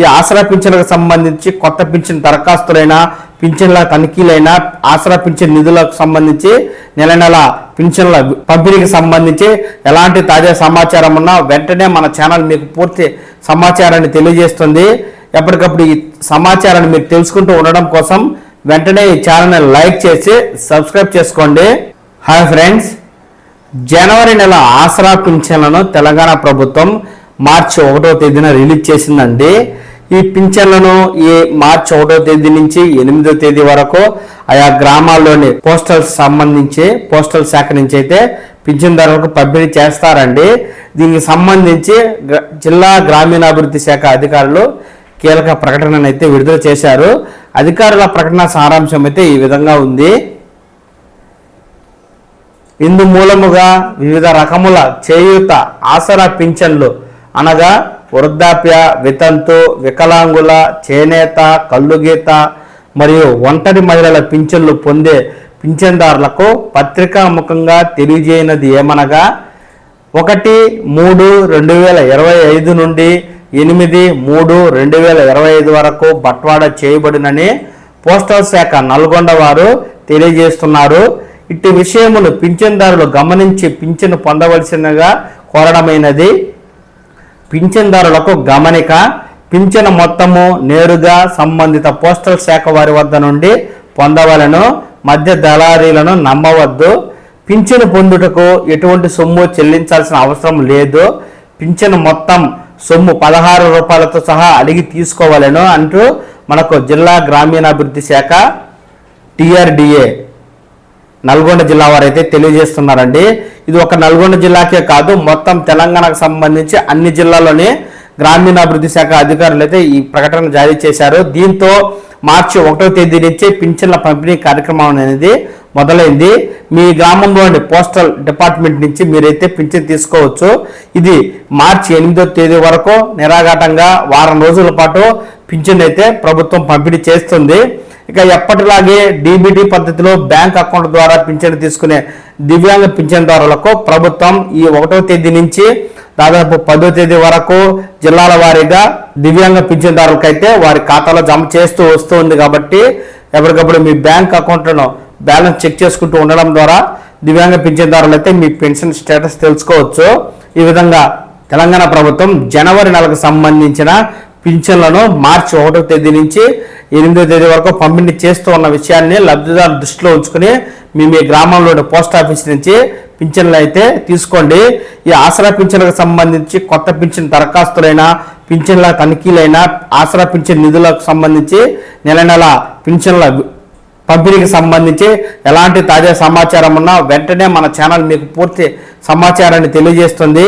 ఈ ఆసరా పింఛన్లకు సంబంధించి కొత్త పింఛన్ దరఖాస్తులైనా పింఛన్ల తనిఖీలైనా ఆసరా పింఛన్ నిధులకు సంబంధించి నెల పింఛన్ల పంపిణీకి సంబంధించి ఎలాంటి తాజా సమాచారం ఉన్నా వెంటనే మన ఛానల్ మీకు పూర్తి సమాచారాన్ని తెలియజేస్తుంది. ఎప్పటికప్పుడు ఈ సమాచారాన్ని మీరు తెలుసుకుంటూ ఉండడం కోసం వెంటనే ఈ ఛానల్ని లైక్ చేసి సబ్స్క్రైబ్ చేసుకోండి. హాయ్ ఫ్రెండ్స్, జనవరి నెల ఆసరా పింఛన్లను తెలంగాణ ప్రభుత్వం మార్చి 1వ తేదీన రిలీజ్ చేసిందండి. ఈ పింఛన్లను ఈ మార్చి 1వ తేదీ నుంచి 8వ తేదీ వరకు ఆయా గ్రామాల్లోని పోస్టల్ శాఖ నుంచి అయితే పింఛన్దారులకు పంపిణీ చేస్తారండి. దీనికి సంబంధించి జిల్లా గ్రామీణాభివృద్ధి శాఖ అధికారులు కీలక ప్రకటనను అయితే విడుదల చేశారు. అధికారుల ప్రకటన సారాంశం అయితే ఈ విధంగా ఉంది. ఇందు మూలముగా వివిధ రకముల చేయూత ఆసరా పింఛన్లు అనగా వృద్ధాప్య, వితంతు, వికలాంగుల, చేనేత, కల్లుగీత మరియు ఒంటరి మహిళల పింఛన్లు పొందే పింఛన్దారులకు పత్రికాముఖంగా తెలియజేయనది ఏమనగా 1/3/2025 నుండి 8/3/2025 వరకు బట్వాడా చేయబడినని పోస్టల్ శాఖ నల్గొండ వారు తెలియజేస్తున్నారు. ఇట్టి విషయమును పింఛన్దారులు గమనించి పింఛను పొందవలసినగా కోరడమైనది. పింఛన్దారులకు గమనిక: పింఛను మొత్తము నేరుగా సంబంధిత పోస్టల్ శాఖ వారి వద్ద నుండి పొందవలను. మధ్య దళారీలను నమ్మవద్దు. పింఛను పొందుటకు ఎటువంటి సొమ్ము చెల్లించాల్సిన అవసరం లేదు. పింఛను మొత్తం సొమ్ము 16 రూపాయలతో సహా అడిగి తీసుకోవాలను అంటూ మనకు జిల్లా గ్రామీణాభివృద్ధి శాఖ TRDA నల్గొండ జిల్లా వారైతే తెలియజేస్తున్నారండి. ఇది ఒక నల్గొండ జిల్లాకే కాదు, మొత్తం తెలంగాణకు సంబంధించి అన్ని జిల్లాల్లోని గ్రామీణాభివృద్ధి శాఖ అధికారులు అయితే ఈ ప్రకటన జారీ చేశారు. దీంతో మార్చి 1వ తేదీ నుంచి పింఛన్ల పంపిణీ కార్యక్రమం అనేది మొదలైంది. మీ గ్రామంలోని పోస్టల్ డిపార్ట్మెంట్ నుంచి మీరైతే పింఛన్ తీసుకోవచ్చు. ఇది మార్చి 8వ తేదీ వరకు నిరాఘాటంగా వారం రోజుల పాటు పింఛన్ అయితే ప్రభుత్వం పంపిణీ చేస్తుంది. ఇక ఎప్పటిలాగే DBT పద్ధతిలో బ్యాంక్ అకౌంట్ ద్వారా పింఛను తీసుకునే దివ్యాంగ పింఛన్దారులకు ప్రభుత్వం ఈ 1వ తేదీ నుంచి దాదాపు 10వ తేదీ వరకు జిల్లాల వారీగా దివ్యాంగ పింఛన్దారులకైతే వారి ఖాతాలో జమ చేస్తూ వస్తుంది. కాబట్టి ఎప్పటికప్పుడు మీ బ్యాంక్ అకౌంట్లను బ్యాలెన్స్ చెక్ చేసుకుంటూ ఉండడం ద్వారా దివ్యాంగ పింఛన్దారులు అయితే మీ పెన్షన్ స్టేటస్ తెలుసుకోవచ్చు. ఈ విధంగా తెలంగాణ ప్రభుత్వం జనవరి నెలకు సంబంధించిన పింఛన్లను మార్చి 1వ తేదీ నుంచి 8వ తేదీ వరకు పంపిణీ చేస్తూ ఉన్న విషయాన్ని లబ్ధిదారులు దృష్టిలో ఉంచుకుని మీ గ్రామంలోని పోస్ట్ ఆఫీస్ నుంచి పింఛన్లు అయితే తీసుకోండి. ఈ ఆసరా పింఛన్లకు సంబంధించి కొత్త పింఛన్ దరఖాస్తులైనా పింఛన్ల తనిఖీలైనా ఆసరా పింఛన్ నిధులకు సంబంధించి నెల పింఛన్ల పంపిణీకి సంబంధించి ఎలాంటి తాజా సమాచారం ఉన్నా వెంటనే మన ఛానల్ మీకు పూర్తి సమాచారాన్ని తెలియజేస్తుంది.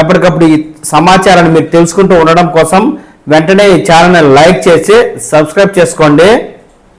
ఎప్పటికప్పుడు ఈ సమాచారాన్ని మీరు తెలుసుకుంటూ ఉండడం కోసం వెంటనే ఈ ఛానల్ని లైక్ చేసి సబ్స్క్రైబ్ చేసుకోండి.